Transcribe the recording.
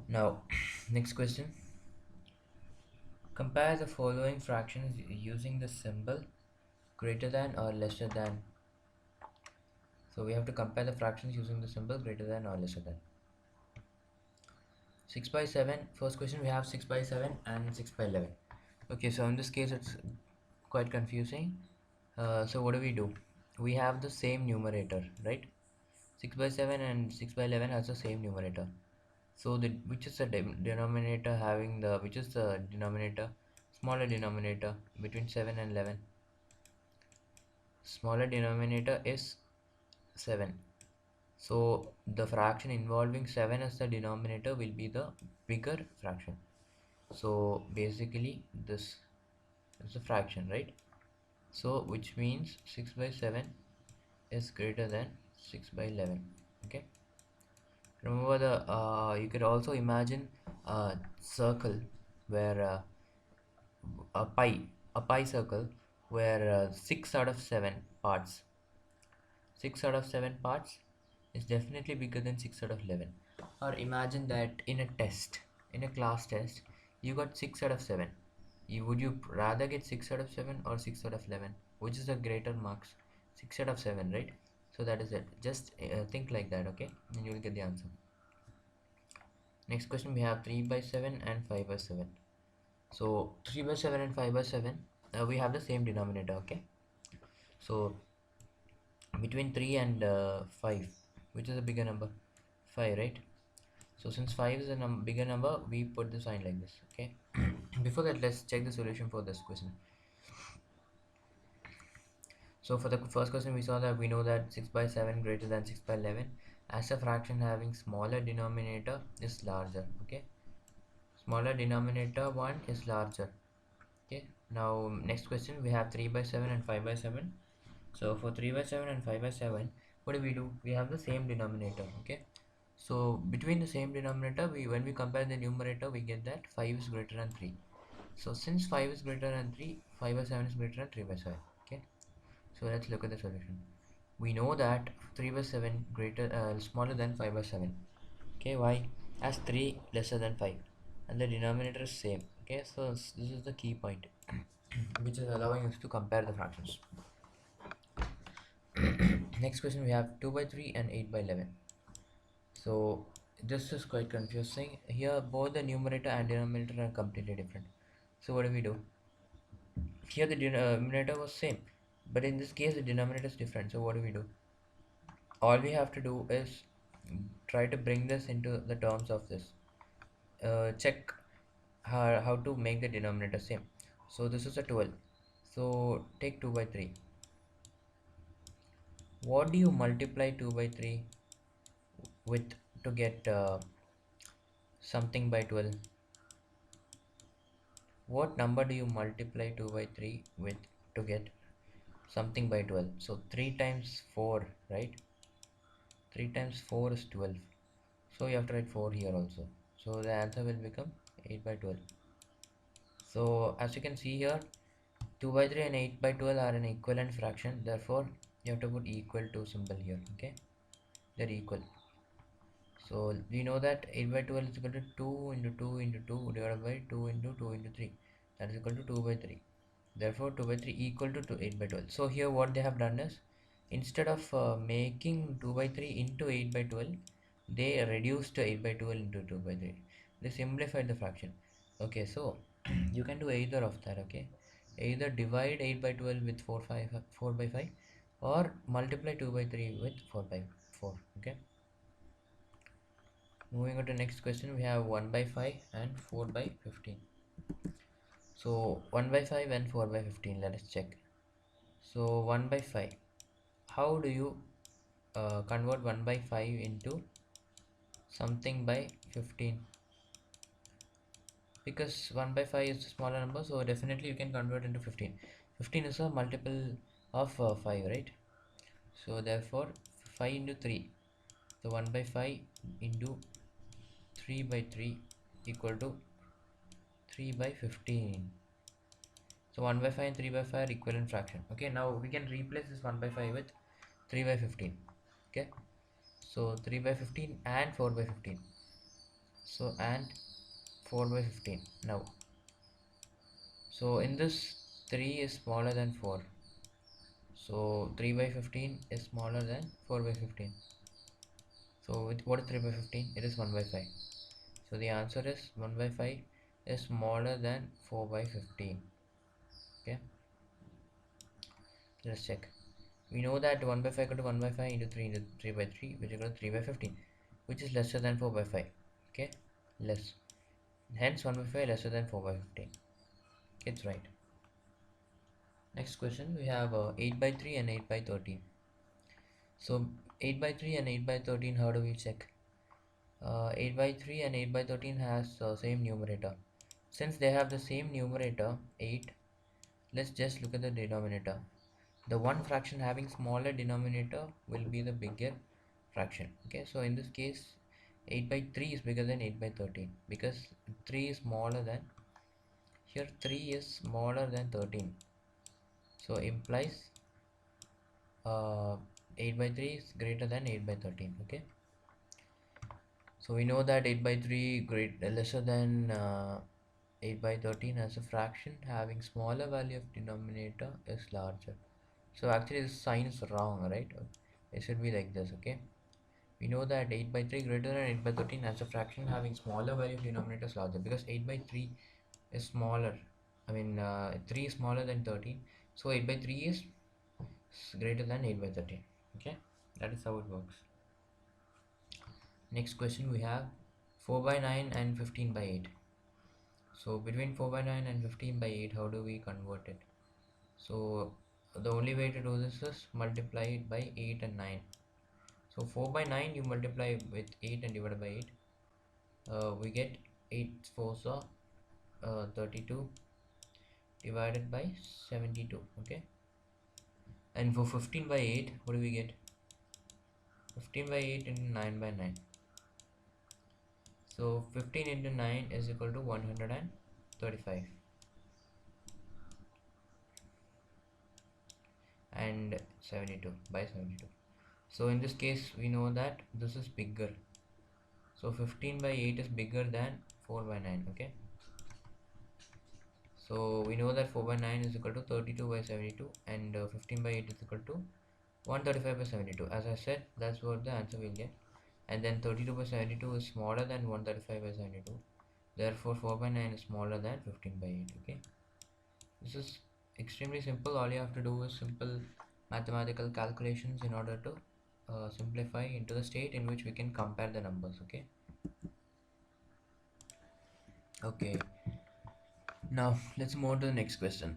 Now, next question. Compare the following fractions using the symbol greater than or lesser than. So we have to compare the fractions using the symbol greater than or lesser than. 6 by 7. First question, we have 6 by 7 and 6 by 11. Okay, so in this case it's quite confusing. So what do? We have the same numerator, right? 6 by 7 and 6 by 11 has the same numerator. So the which is the denominator having the which is the denominator smaller denominator between 7 and 11? Smaller denominator is 7. So the fraction involving 7 as the denominator will be the bigger fraction. So basically this is a fraction, right? So which means 6 by 7 is greater than 6 by 11. Okay, remember the you could also imagine a circle where a pie circle where 6 out of 7 parts 6 out of 7 parts is definitely bigger than 6 out of 11. Or imagine that in a test, in a class test, you got 6 out of 7. Would you rather get 6 out of 7 or 6 out of 11? Which is the greater marks? 6 out of 7, right? So that is it. Just think like that, okay? And you will get the answer. Next question, we have 3 by 7 and 5 by 7. So 3 by 7 and 5 by 7, we have the same denominator, okay? So between 3 and 5, which is a bigger number? 5, right? So since 5 is a bigger number, we put the sign like this, okay? Before that, let's check the solution for this question. So for the first question, we saw that we know that 6 by 7 greater than 6 by 11 as a fraction having smaller denominator is larger, okay? Smaller denominator one is larger, okay? Now next question, we have 3 by 7 and 5 by 7. So for 3 by 7 and 5 by 7, what do? We have the same denominator, okay? So between the same denominator, when we compare the numerator, we get that 5 is greater than 3. So since 5 is greater than 3, 5 by 7 is greater than 3 by 7, okay? So let's look at the solution. We know that 3 by 7 smaller than 5 by 7, okay? Why? As 3 lesser than 5 and the denominator is same, okay? So this is the key point which is allowing us to compare the fractions. Next question, we have 2 by 3 and 8 by 11. So this is quite confusing. Here both the numerator and denominator are completely different. So what do? Here the denominator was same, but in this case the denominator is different. So what do? All we have to do is try to bring this into the terms of this. Check how to make the denominator same. So this is a 12. So take 2 by 3. What do you multiply 2 by 3 with to get something by 12? What number do you multiply 2 by 3 with to get something by 12? So 3 times 4, right? 3 times 4 is 12. So you have to write 4 here also. So the answer will become 8 by 12. So as you can see here, 2 by 3 and 8 by 12 are an equivalent fraction. Therefore, you have to put equal to symbol here, okay? They're equal. So we know that 8 by 12 is equal to 2 into 2 into 2 divided by 2 into 2 into 3. That is equal to 2 by 3. Therefore 2 by 3 equal to 8 by 12. So here what they have done is, instead of making 2 by 3 into 8 by 12, they reduced 8 by 12 into 2 by 3. They simplified the fraction. Okay, so you can do either of that, okay? Either divide 8 by 12 with 4 by 5 or multiply 2 by 3 with 4 by 4, okay? Moving on to next question, we have 1 by 5 and 4 by 15. So 1 by 5 and 4 by 15, let us check. So 1 by 5, how do you convert 1 by 5 into something by 15? Because 1 by 5 is a smaller number, so definitely you can convert into 15. 15 is a multiple of 5, right? So therefore 5 into 3, so 1 by 5 into 3 by 3 equal to 3 by 15. So 1 by 5 and 3 by 5 are equivalent fraction. Okay, now we can replace this 1 by 5 with 3 by 15. Okay, so 3 by 15 and 4 by 15. So and 4 by 15 now. So in this 3 is smaller than 4. So 3 by 15 is smaller than 4 by 15. So what is 3 by 15? It is 1 by 5. So the answer is 1 by 5 is smaller than 4 by 15. Okay, let's check. We know that 1 by 5 equal to 1 by 5 into 3 into 3 by 3, which is equal to 3 by 15, which is lesser than 4 by 5. Okay, less. Hence 1 by 5 lesser than 4 by 15. It's right. Next question, we have 8 by 3 and 8 by 13. So 8 by 3 and 8 by 13, how do we check? 8 by 3 and 8 by 13 has same numerator. Since they have the same numerator, 8, let's just look at the denominator. The one fraction having smaller denominator will be the bigger fraction. Okay, so in this case 8 by 3 is bigger than 8 by 13 because 3 is smaller than, here 3 is smaller than 13, so implies 8 by 3 is greater than 8 by 13. Okay, so we know that 8 by 3 lesser than 8 by 13 as a fraction having smaller value of denominator is larger. So actually this sign is wrong, right? It should be like this. Okay, we know that 8 by 3 greater than 8 by 13 as a fraction having smaller value of denominator is larger, because 8 by 3 is smaller, 3 is smaller than 13, so 8 by 3 is greater than 8 by 13. Okay, that is how it works. Next question, we have 4 by 9 and 15 by 8. So between 4 by 9 and 15 by 8, how do we convert it? So the only way to do this is multiply it by 8 and 9. So 4 by 9 you multiply with 8 and divide by 8. We get 8 4s are 32 divided by 72. Okay, and for 15 by 8, what do we get? 15 by 8 into 9 by 9. So 15 into 9 is equal to 135 and 72 by 72. So in this case we know that this is bigger, so 15 by 8 is bigger than 4 by 9. Okay, so we know that 4 by 9 is equal to 32 by 72, and 15 by 8 is equal to 135 by 72. As I said, that's what the answer will get. And then 32 by 72 is smaller than 135 by 72. Therefore 4 by 9 is smaller than 15 by 8. Okay, this is extremely simple. All you have to do is simple mathematical calculations in order to simplify into the state in which we can compare the numbers. Okay, now let's move on to the next question.